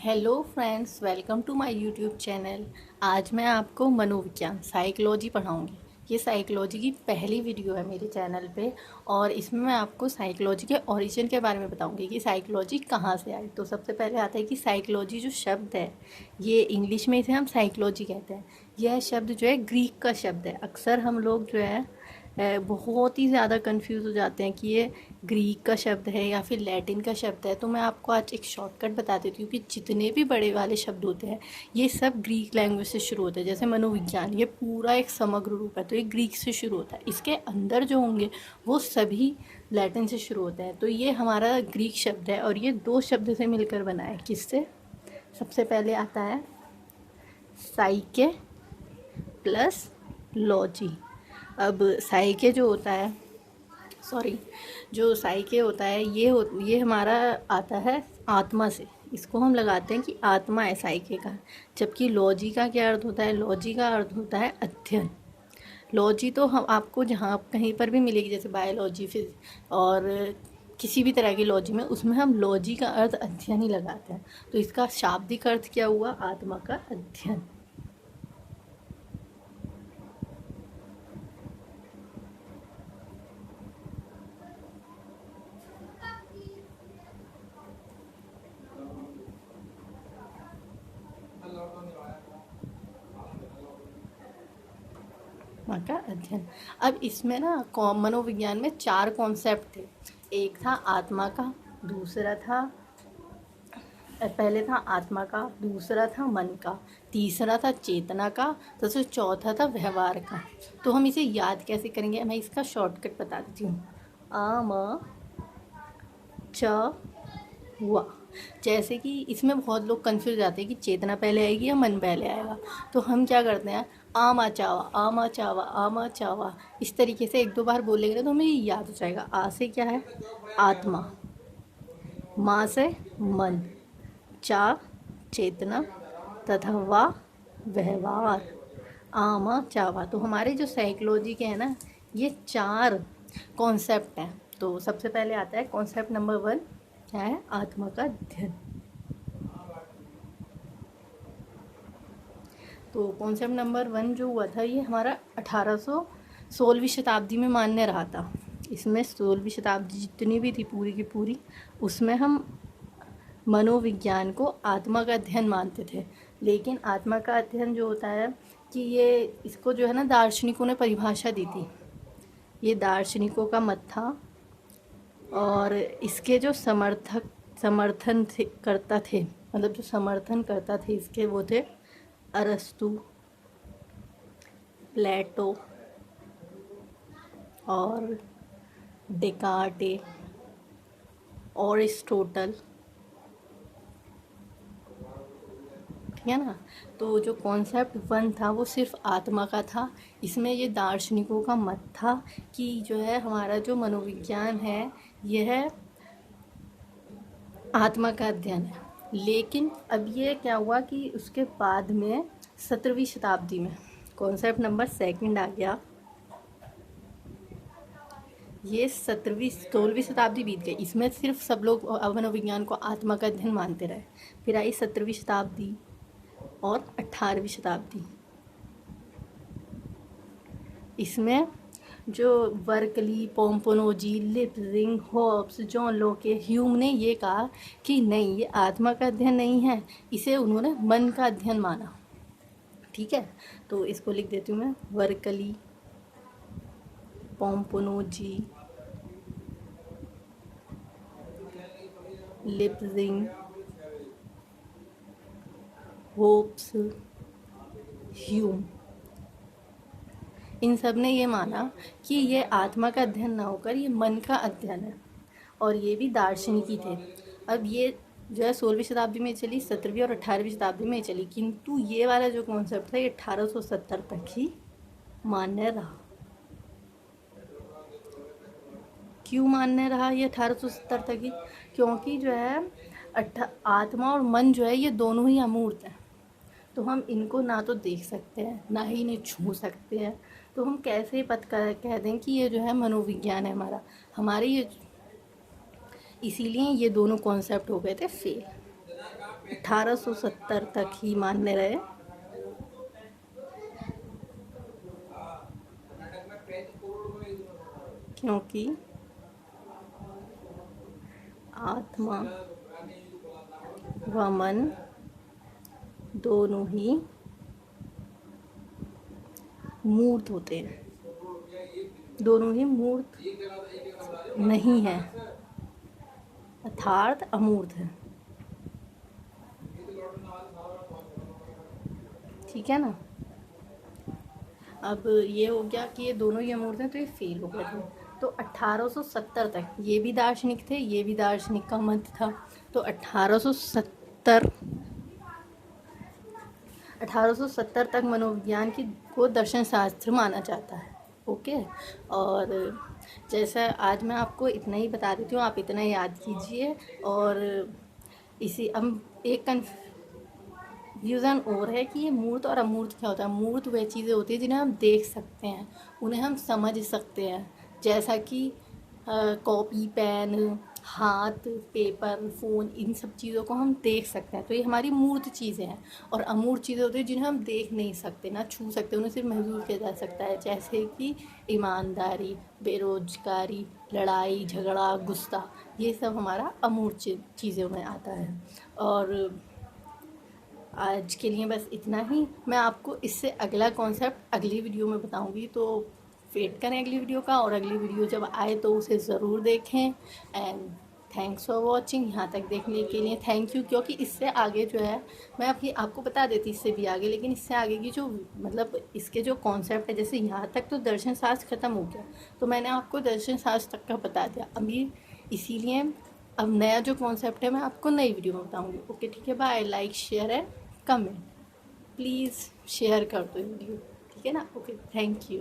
Hello friends, welcome to my YouTube channel. आज मैं आपको मनोविज्ञान साइकोलॉजी पढ़ाऊंगी। ये साइकोलॉजी की पहली वीडियो है मेरे चैनल पे और इसमें मैं आपको साइकोलॉजी के ओरिजिन के बारे में बताऊंगी कि साइकोलॉजी कहाँ से आई। तो सबसे पहले आता है कि साइकोलॉजी जो शब्द है, ये इंग्लिश में इसे हम साइकोलॉजी कहते हैं। यह शब्द जो है ग्रीक का शब्द है। अक्सर हम लोग जो है बहुत ही ज़्यादा कंफ्यूज हो जाते हैं कि ये ग्रीक का शब्द है या फिर लैटिन का शब्द है। तो मैं आपको आज एक शॉर्टकट बता देती हूँ कि जितने भी बड़े वाले शब्द होते हैं ये सब ग्रीक लैंग्वेज से शुरू होते हैं। जैसे मनोविज्ञान, ये पूरा एक समग्र रूप है तो ये ग्रीक से शुरू होता है। इसके अंदर जो होंगे वो सभी लैटिन से शुरू होते हैं। तो ये हमारा ग्रीक शब्द है और ये दो शब्द से मिलकर बना है। किससे? सबसे पहले आता है साइके प्लस लॉजी। अब साइके जो होता है, सॉरी, जो साइके होता है ये हमारा आता है आत्मा से। इसको हम लगाते हैं कि आत्मा है साइके का। जबकि लॉजी का क्या अर्थ होता है? लॉजी का अर्थ होता है अध्ययन। लॉजी तो हम आपको जहाँ कहीं पर भी मिलेगी, जैसे बायोलॉजी फिजिक्स और किसी भी तरह की लॉजी में, उसमें हम लॉजी का अर्थ अध्ययन ही लगाते हैं। तो इसका शाब्दिक अर्थ क्या हुआ? आत्मा का अध्ययन। वहाँ का अध्ययन। अब इसमें ना मनोविज्ञान में चार कॉन्सेप्ट थे। एक था आत्मा का, दूसरा था पहले था आत्मा का, दूसरा था मन का, तीसरा था चेतना का, तो चौथा था व्यवहार का। तो हम इसे याद कैसे करेंगे? मैं इसका शॉर्टकट बता देती हूँ। आ म च वा। जैसे कि इसमें बहुत लोग कंफ्यूज जाते हैं कि चेतना पहले आएगी या मन पहले आएगा। तो हम क्या करते हैं, आमा चावा आमा चावा आमा चावा, इस तरीके से एक दो बार बोलेंगे ना तो हमें ये याद हो जाएगा। आ से क्या है? आत्मा, माँ से मन, चा चेतना, तथा वा व्यवहार, आमा चावा। तो हमारे जो साइकोलॉजी के हैं ना, ये चार कॉन्सेप्ट हैं। तो सबसे पहले आता है कॉन्सेप्ट नंबर 1, क्या है? आत्मा का अध्ययन। तो कॉन्सेप्ट नंबर 1 जो हुआ था, ये हमारा 1816वीं शताब्दी में मान्य रहा था। इसमें 16वीं शताब्दी जितनी भी थी पूरी की पूरी, उसमें हम मनोविज्ञान को आत्मा का अध्ययन मानते थे। लेकिन आत्मा का अध्ययन जो होता है कि ये इसको जो है ना दार्शनिकों ने परिभाषा दी थी। ये दार्शनिकों का मत था और इसके जो समर्थन थे करता थे, मतलब जो समर्थन करता थे इसके, वो थे अरस्तु, प्लेटो और डेकार्टे, एरिस्टोटल। ठीक है ना? तो जो कॉन्सेप्ट 1 था वो सिर्फ आत्मा का था। इसमें ये दार्शनिकों का मत था कि जो है हमारा जो मनोविज्ञान है यह आत्मा का अध्ययन है। लेकिन अब ये क्या हुआ कि उसके बाद में 17वीं शताब्दी में कॉन्सेप्ट नंबर 2 आ गया। ये 16वीं शताब्दी बीत गई, इसमें सिर्फ सब लोग मनोविज्ञान को आत्मा का अध्ययन मानते रहे। फिर आई 17वीं शताब्दी और 18वीं शताब्दी। इसमें जो बर्कली, पोम्पोनोजी, लिप्जिंग, होब्स, जॉन लोके, ह्यूम ने ये कहा कि नहीं, ये आत्मा का अध्ययन नहीं है, इसे उन्होंने मन का अध्ययन माना। ठीक है, तो इसको लिख देती हूँ मैं, बर्कली, पोम्पोनोजी, लिप्जिंग, होब्स, ह्यूम, इन सब ने ये माना कि ये आत्मा का अध्ययन ना होकर ये मन का अध्ययन है। और ये भी दार्शनिक ही थे। अब ये जो है 16वीं शताब्दी में चली, 17वीं और 18वीं शताब्दी में चली, किंतु ये वाला जो कॉन्सेप्ट था ये 1870 तक ही मान्य रहा। क्यों मान्य रहा ये 1870 तक ही? क्योंकि जो है आत्मा और मन जो है ये दोनों ही अमूर्त हैं। तो हम इनको ना तो देख सकते हैं ना ही इन्हें छू सकते हैं। तो हम कैसे कह दें कि ये जो है मनोविज्ञान है हमारे ये, इसीलिए ये दोनों कॉन्सेप्ट हो गए थे फेल। 1870 तक ही मान्य रहे, क्योंकि आत्मा व मन दोनों ही मूर्त होते हैं, दोनों ही मूर्त नहीं है, अर्थात अमूर्त है। ठीक है ना। अब ये हो गया कि ये दोनों ही अमूर्त हैं, तो ये फेल हो गए थे। तो 1870 तक ये भी दार्शनिक थे, ये भी दार्शनिक का मत था। तो 1870 तक मनोविज्ञान को दर्शन शास्त्र माना जाता है। ओके। और जैसा आज मैं आपको इतना ही बता देती हूँ, आप इतना याद कीजिए। और इसी अब एक कंफ्यूज़न और है कि ये मूर्त और अमूर्त क्या होता है। मूर्त वह चीज़ें होती हैं जिन्हें हम देख सकते हैं, उन्हें हम समझ सकते हैं, जैसा कि कॉपी, पेन, हाथ, पेपर, फ़ोन, इन सब चीज़ों को हम देख सकते हैं, तो ये हमारी मूर्त चीज़ें हैं। और अमूर्त चीज़ें होती हैं जिन्हें हम देख नहीं सकते, ना छू सकते, उन्हें सिर्फ महसूस किया जा सकता है, जैसे कि ईमानदारी, बेरोजगारी, लड़ाई झगड़ा, गुस्सा, ये सब हमारा अमूर्त चीज़ों में आता है। और आज के लिए बस इतना ही। मैं आपको इससे अगला कॉन्सेप्ट अगली वीडियो में बताऊंगी, तो वेट करें अगली वीडियो का। और अगली वीडियो जब आए तो उसे ज़रूर देखें। And thanks for watching. यहाँ तक देखने के लिए थैंक यू। क्योंकि इससे आगे जो है मैं आपको बता देती इससे भी आगे, लेकिन इससे आगे की जो मतलब इसके जो कॉन्सेप्ट है, जैसे यहाँ तक तो दर्शन शास्त्र ख़त्म हो गया, तो मैंने आपको दर्शन शास्त्र तक का बता दिया अभी। इसीलिए अब नया जो कॉन्सेप्ट है मैं आपको नई वीडियो में बताऊँगी। ओके, ठीक है, bye. Like, share and comment, please share कर दो वीडियो, ठीक है ना। Okay, thank you.